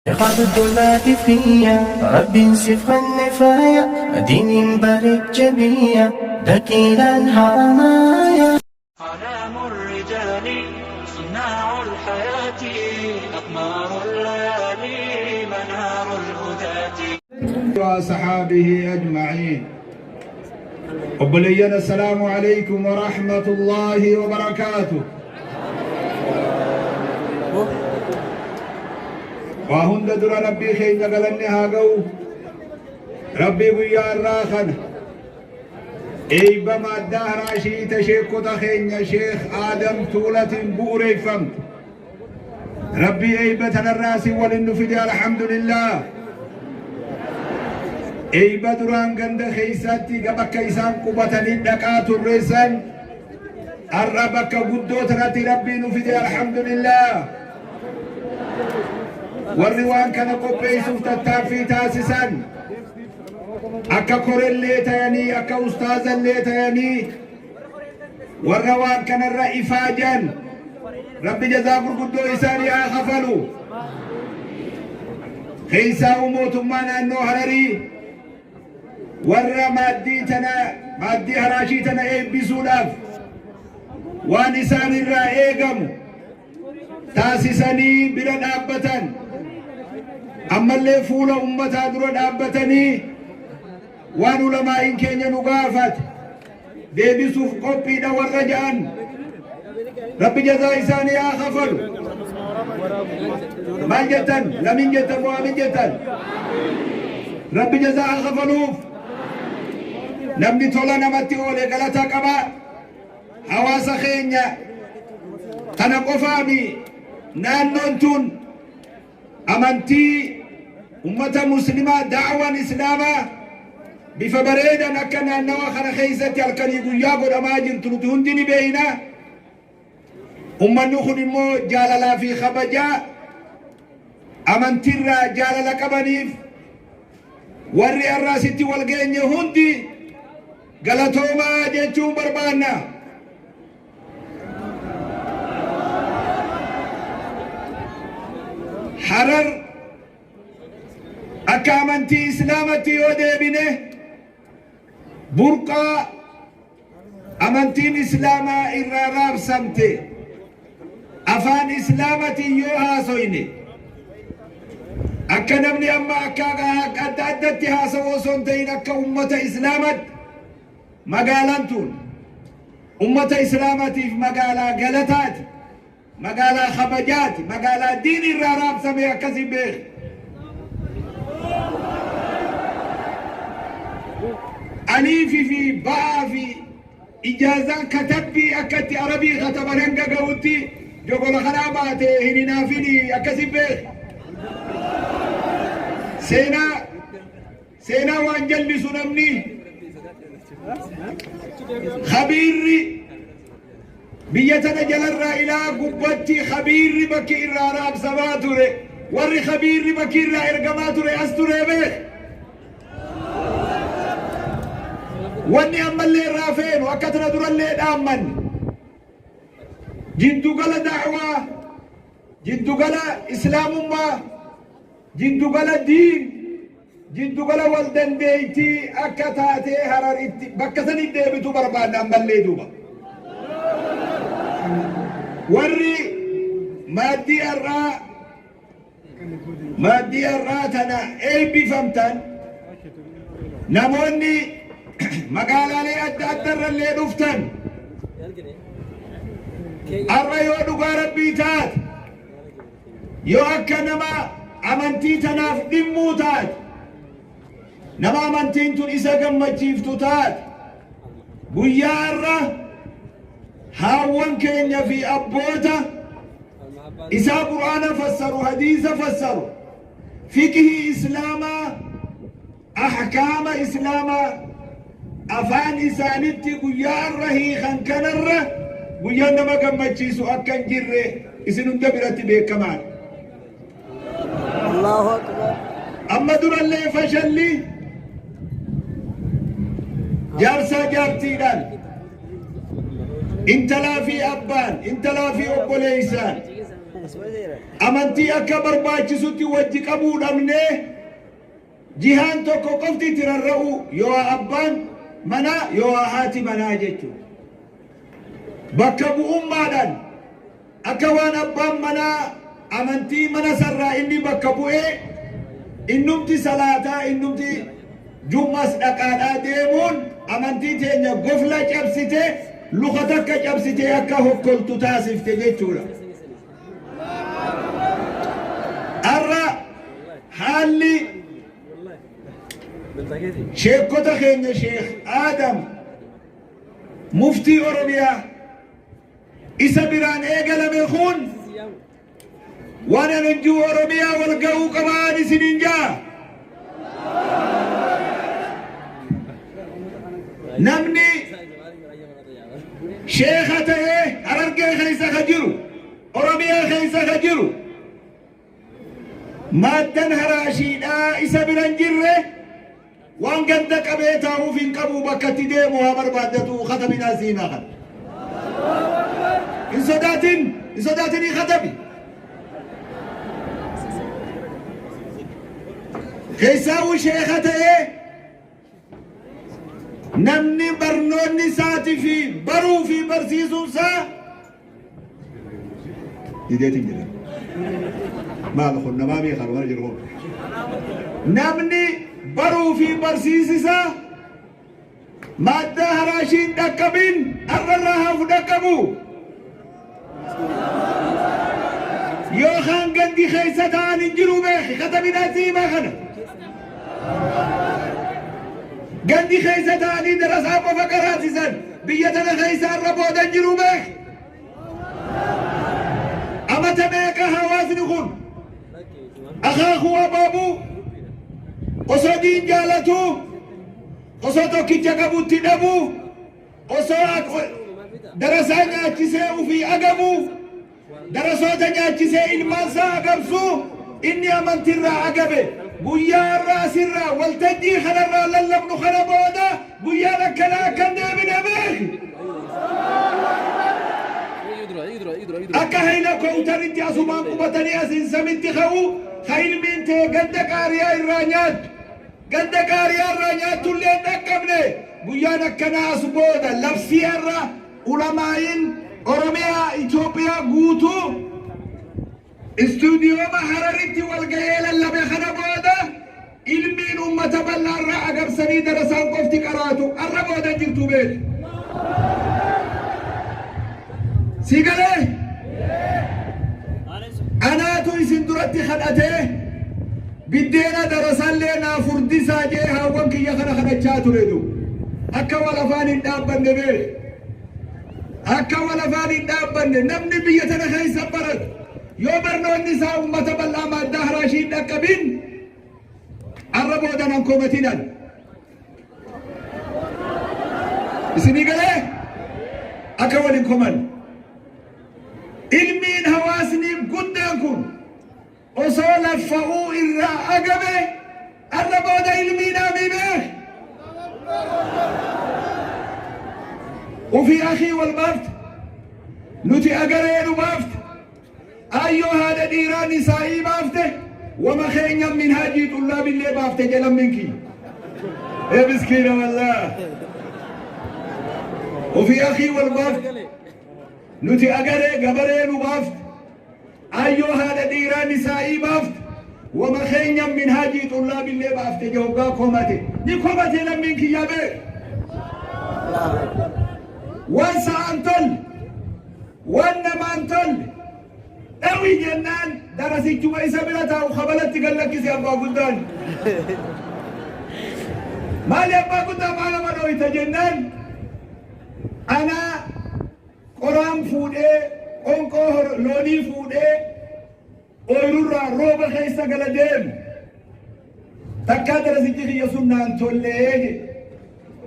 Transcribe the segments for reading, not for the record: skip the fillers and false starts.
قبض العاطفية رب انسف النفاية دين بارك جبية ذكيلا حرمايا. أعلام الرجال صناع الحياة أقمار الليالي منار الهداة وصحابه أجمعين. وبلينا السلام عليكم ورحمة الله وبركاته. وهند در ربي خين قلني هاقو ربي بيا الراخن ايبا ما الدهر عشيت شيخ تخين شيخ آدم طولة بوري فمت ربي ايبا تنراسي ولنفدي الحمد لله. ايبا دران قند خيساتي قبك كيسان قبطني دقات الرسان الربك قدو تنتي ربي نفدي الحمد لله. والروان كان قبيسوف تتافي تاسسا أكا كوريلي تياني أكا أستاذا لي تياني والروان كان الرئيفاجا ربي جزاكم قدو إساني آخفلو خيسا وموت مانا أنو هرري ورى مادي هراشيتنا إيبسو لاف وانسان الرئيقم تاسسني بلا دابة أما اللي فول أمتا درو دابتني وانو لما إن كينيا نقافت ديبي سوف قبي دا والرجان ربي جزا إساني آخفر ما جتن لمن جتن وامن جتن ربي جزا آخفروف نمني تولا نمتي أولي غلطا قبا حواس خينيا تنقفامي نانونتون أمانتي أمة مسلمة دعوة إسلاما بفبريدا نكنا نواخر خيزتي الكني قياقود أماجر تلتهن ديني بينا أمة نخن مو جاللا في خبجا أمانتي را جاللا كبنيف ورّي الراسيتي والغيني هندي غلطوما جيتون بربانا حرر أكامنتي إسلامتي وديبنه برقا أمنتين إسلاما إراراب سمتي أفان إسلامتي يوها سويني أكا نبني أما أكا أدتي هاسو سنتين أكا أمة إسلامت مقالانتون أمة إسلامتي في مقالا قلتات مقالا خبجات مقالا دين الراراب سمي أكسي بيخ أليفي في باعي إجازة كتبي أكتي عربي خطب رنقا قوتي جوغل خراباتي هني نافيني أكسي بيخ سينا وانجل سنمني خبيري بيتنا جلر إلى قبتي خبير بكي الراراب سباتوري وري خبير بكي الرارقماتوري أستوري بيخ واني أما اللي رافين وكتنا در اللي دامن جندو قال دعوة جندو قال إسلام ما جندو قال دين جندو قال والدن بيتي أكتاتي هرار بكتني الديبتو بربان أما اللي دوبا ورّي مادي الراتنا اي بفمتن نموني مقالا لي أدر اللي دفتن الرأيو دقا ربي تات يو أكا نما أمنتي تناف دمو تات نما أمنتين تن إسا قمت جيفتو تات قيا الرّ هاوان كينيا في أبوتا إسا قرآن فسروا حديث فسروا فقه إسلاما أحكام إسلاما أفان إسانتي قيان رهي خنكن الره قيان نما قمتشيسو أكن جره إسنون دبرتي بيه كمان الله أكبر أما دون اللي فشلي جارسا جارتي دان انت لا في أبان انت لا في أبو ليسان amantii akka barbaachisutti wajji qabuu dhabnee jihaan tokko qofti tirarra'u yoo abbaan manaa yoo haati manaa jechuudha. Bakka bu'ummaadhaan akka waan abbaan manaa amantii mana sarraa inni bakka bu'ee innumti salaataa innumti jummas dhaqaadhaa deemuun amantii teenya gofla cabsite luka takka cabsite akka hokkoltu taasifte jechuudha. Arra haalli sheekota keenya Sheekh Adam muftii Oromiyaa isa biraan eegalame kun waan anjuu Oromiyaa wal ga'uu qabaan isiniin jaa. Namni sheekha ta'ee Harargee keessa ka jiru Oromiyaa keessa ka jiru maaddan haraashiidhaa isa biran jirre waan ganda qabee taa'uuf hin qabu bakka itti deemu haa barbaaddatu khataminaa siinaa kana. Hin sodaatinii khatabi. Keessaawu sheekha ta'ee namni barnoonni isaatii fi baruu fi barsiisuunsaa ideetiin jedhama. Maal kun namaa beekan waan jiru namni baruu fi barsiisisaa madda haraashiin dhaqqabin arrarraa haa fudhaqabu. Yookaan gandi keessa ta'an hin jiru beeki kataminaa siimaa kana. Gandi keessa ta'anii darasaa qofa qaraasisan biyya tana keessa irra boodan jiru beeki. Amata meeqa hawaasni kun akaakuu abaabuu osoo diin jaalatu osoo tokkicha qabutti dhabu osoo darasaa nyaachisee ufii agamu darasoota nyaachisee ilmaansaa agabsu inni amantirraa agabe guyyaa irraa asirraa waltajjii kanarraa lallabnu kana booda guyyaan akkanaa akkan deebine beeki. Akka hayla koowtanitti asumaan qubatanii asiin samitti ka'u ka ilmiin tee ganda qaariyaa irraa nyaattu ganda qaariyaa irraa nyaatullee hin dhaqqabne guyyaan akkanaa as booda labsii irra ulamaayin Oromiyaa Itoophiyaa guutuu istuudiyooma Hararitti walga'ee lallabe kana booda ilmiin ummata bal'aarraa agabsanii darasaan qofti qaraatu arra booda jirtu beeki. Sigalee anaatu isin duratti kadhatee biddeena darasaallee naa furdisaa jee haawwan kiyya kana kadhachaa turetu akka wal afaan hin dhaabbanne beeki. Akka wal afaan hin dhaabbanne namni biyya tana keessa baratu yoo barnoonni isaa ummata bal'aa maddaa haraashii hin dhaqqabin arra boodan an komatinan isinii galee akka waliin koman ilmiin hawaasni guddaan kun osoo laffa'uu irraa agabe arra booda ilmiin amimee وفي أخي والبافت نتي أقرين بافت أيها هذا ديران نسائي بافته وما خينيا من هاجي طلاب اللي بافته جلم منك يا مسكين والله. وفي أخي والبافت نتي أقرين بافت أيها هذا ديران نسائي بافت وما خينيا من هاجي طلاب اللي بافته جوابا كوماتي دي كوماتي لم منك يا بي وانسى أنتل وانما أنتل أوي جنان درسي جوا إسابيلتا وخبلت تقلق كيسي أبا قدان مالي أبا قدان مالا منوي تجنان أنا قرآن فودي أنكو لوني فودي أورورا روبا خيسا قلدين تكا درسي جيخي يسونا أنتل ليه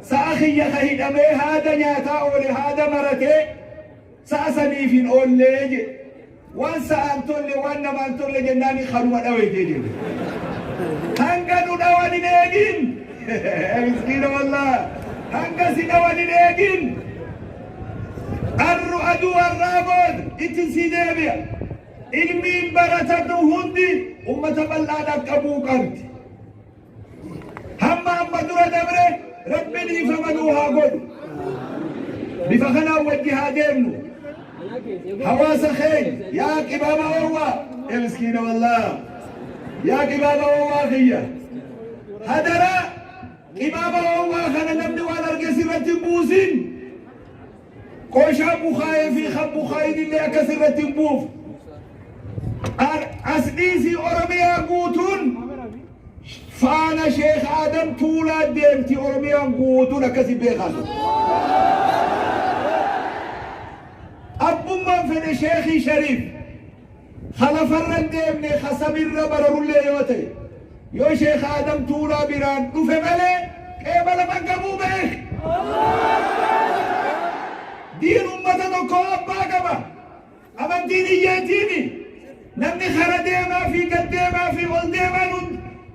سأخي يخيد أمي هذا نياتا أولي هذا مرتي سأسني في الأوليج وانسى أنتولي وانما أنتولي جناني خلوة أوي جيجي هنگا ندواني نيجين مسكين والله هنگا سندواني نيجين الرؤدو الرابود اتنسي ديبيا ilmiin baratatu hundi ummata bal'aadhaaf qabuu qabdi. Hamma amma dura dabre rabbiin ifamanuu haa godhu. Bifa kanaan wajji haa deemnu. Hawaasa keenya yaa qibaaba owwaa miskiina wallah yaa qibaaba owwaa kiyya hadara qibaaba owwaa kana namni waan arge sirratti hin buusin. Qooshaa bukaayee fi kan bukaayeen illee akkas irratti hin buufu. Asdhiisii Oromiyaa guutuun faana Sheekh Adam Tuulaa deemti. Oromiyaan guutuun akkasi beekatu. Abbummaan fedhe Sheekhi Shariif khalafarra deemne khasamirra bararullee yoo ta'e yoo Sheekh Adam Tuulaa biraan dhufe malee qeebala qabu beek. Diin ummata tokko abbaa qaba. Amantiin iyyeetiini. Namni kara deemaa fi gad deemaa fi ol deemaa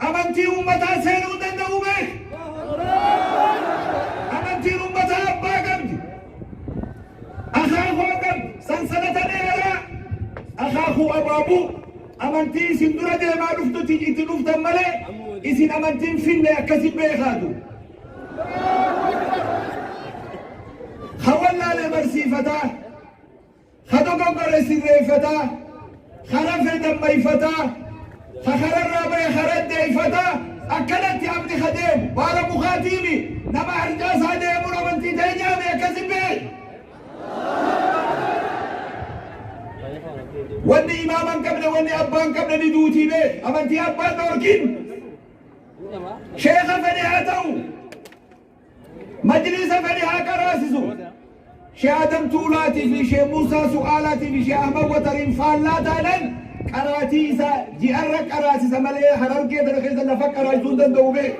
amantii ummataa seenuu danda'u beek. Amantiin ummataa abbaa qabdi. Akaakuu qabdi. Sansalata dheeraa. Akaakuu abaabuu. Amantii isin dura deemaa dhuftutti itti dhuftan malee isin amantiin finne akkasi beekaatu. Khawallaalee barsiifataa. Khadogogore sirreeffataa. خرف دم يفتا خخر الرابع خرد يفتا أكلت يا ابن خديم وانا مخاتيمي نما أرجاس هديم ونمنتي تيجام يا كذبي واني إماما قبل واني أبان قبل ندوتي به أمنتي أبان نوركين شيخ فنيهاتو مجلس فنيها كراسسو شيخ آدم تولاتي في شيخ موسى سؤالاتي في شيخ أحمد وطرين فالات لن قراتيسا جئرك قراتيسا مليه حرار كيدا نخيزا نفكر عيسون دندو بي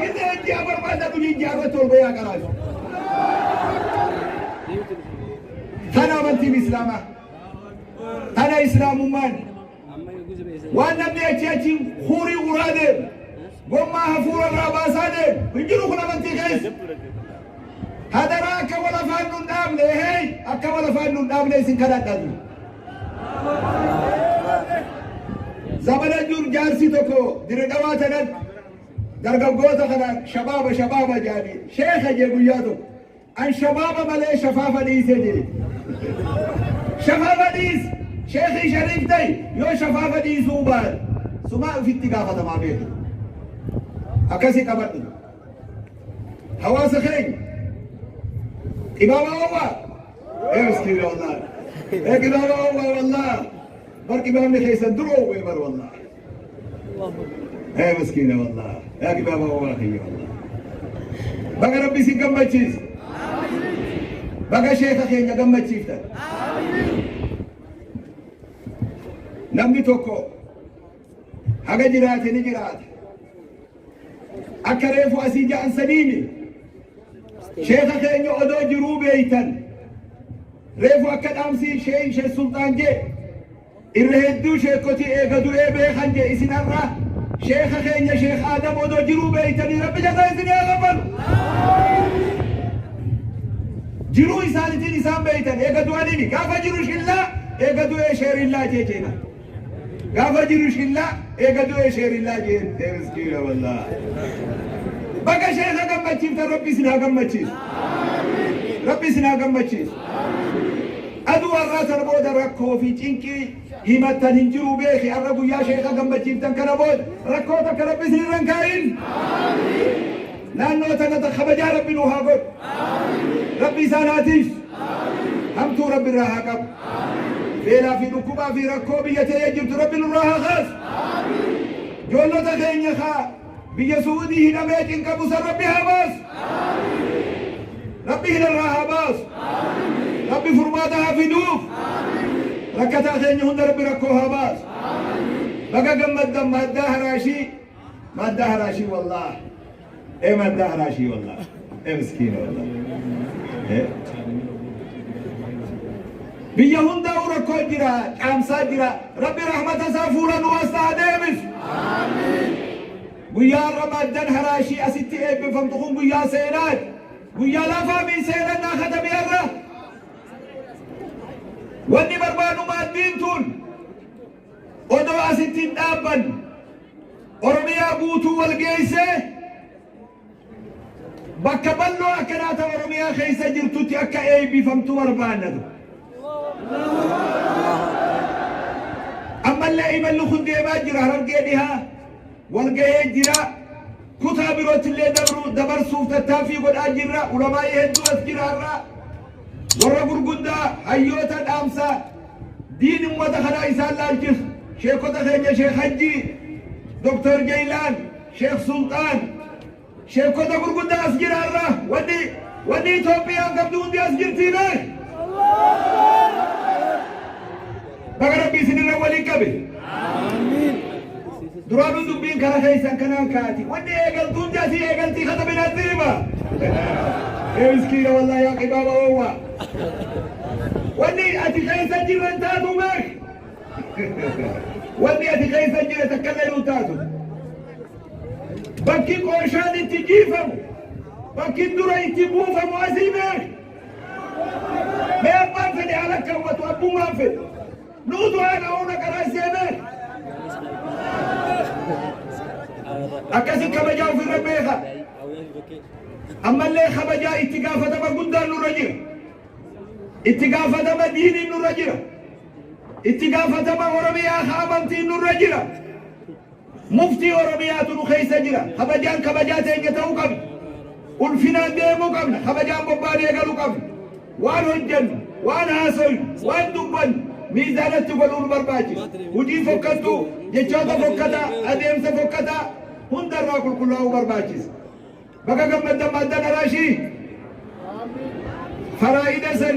كده انتي أمر ماذا تجي جئرة تولبي يا قراتي تنا منتي بإسلامة تنا إسلام من وأن نبني أتياتي خوري أرادم قم هفور الراباسادم ويجلو خنا منتي خيس هذا راك ولا فانون دامله هي أكا ولا فانون دامله سين كذا تدو زمان الجور جارسي تكو درجات هذا درجة قوة هذا شباب جاني شيخ يجيبوا يادو أن شباب ملأ شفاف ديس يجري شفاف ديس شيخ شريف تاي يو شفاف ديس وبار سما في اتقافة ما بيه أكاسي كبر حواس خير إمام الله مسكين والله إمام الله والله برك إمام خيسن درو ويبر والله مسكين والله يا إمام الله خير والله بقى ربي سيكم بتشيز بقى شيخ خير يكم بتشيز نمني توكو حاجة جرات نجرات أكرهوا أسيجا عن سنيني شيخ خيني أدو جروب يتن ريفو أكد أمسي شيخ السلطان جي إرهدو شيخوتي إيقادو إيبي خانجي إسن الرا شيخ خيني شيخ آدم أدو جروب يتن رب جزا إسن يا غفر جرو إسانتين إسان بيتن إيقادو أنيني كافا جرو شلا إيقادو إيشير الله جيجينا كافا جرو شلا إيقادو إيشير الله جيجينا مسكينة والله بقى شيخ أقمتشيف ربي سنا أقمتشيف ربي سنا أقمتشيف أدو الرات البود ركو في تنكي همتا ننجرو بيخي الربو يا شيخ أقمتشيف تنكنا بود ركو تك ربي سنا رنكاين لأنه تنتخبجا ربي نوها قد ربي ساناتيش همتو ربي راها قب فيلا في نكوبا في ركو بيتي يجبت ربي نراها خاص جولو تخين يخا بيسودي هنا ميتين كبوس ربي هباس ربي هنا الراها باس ربي فرماتها في دوف ركتا خين هند ربي ركوها باس بقى قمت دم مادها راشي والله مادها راشي والله مسكينة والله بيا هند وركو جرا كامسا جرا ربي رحمة سافورا نواستا ديمس آمين ويا رمضان هراشي أستي بفمتخون ويا سيرات ويا لا فامي سيرات ناخذ بيرة wanni barbaadu maaddiin tun odoo asitti hin dhaabban oromiyaa guutuu wal geessee bakka bal'oo akkanaa ta oromiyaa keessa jirtutti akka eebbifamtu barbaannatu ammallee imalli kun deemaa jira Harargee dhihaa wal gahee jira kutaa birootti illee dabarsuuf tattaaffii godhaa jirra ulamaa hedduu as jiraarra warra gurguddaa hayyoota dhaamsa diin ummata kanaa isaan laalchisu sheekota keenya sheekh Hajji Dr. Jaylaan sheekh Sultaan sheekota gurguddaa as jiraarra wanni Itoophiyaan qabdu hundi as jirtii beek baga rabbii isinirra walii qabe duraanuu dubbiin kara keessan kanaan kaati wanni eegaltuun jaasii eegaltii kata binatti hima miskiina wallahi yaa qibaaba oowwa wanni ati keessa jirran taatu beek wanni ati keessa jire takkallee nu taatu bakki qooshaan itti jiifamu bakki dura itti buufamu asii beek mee abbaan fedhe ala kaawwatu abbummaan fedhe nuutu haadha oona qaraasee beek akkasi kabajaa ofirra beeka ammallee kabajaa itti gaafatama guddaan nurra jira itti gaafatama diiniin nurra jira itti gaafatama oromiyaa amantiin nurra jira muftii oromiyaatu nu keessa jira kabajaan kabajaa teenya ta'uu qabna ulfinaan deemuu qabna kabajaan bobbaanee galuu qabna waan hojjennu waan haasoynu waan dubbannu miizaanatti godhuu nu barbaachisa hujii fokkattuu jechoota fokkataa adeemsa fokkataa hundarraa qulqullaa'uu barbaachisa baga gammaddan maaddan araashii faraa'ida san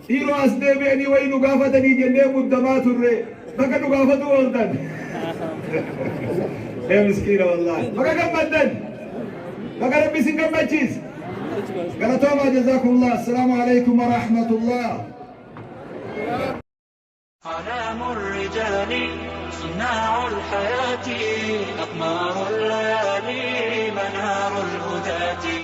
dhiiroo as deebi'anii wayi nu gaafatanii jennee muddamaa turre baga nu gaafatu ooltan miskiina wallaahi baga gammaddan baga rabbi isin gammachiis galatooma jazaakumullah assalaamu alaykum wa rahmatullah أعلام الرجال صناع الحياة أقمار الليالي منار الهداة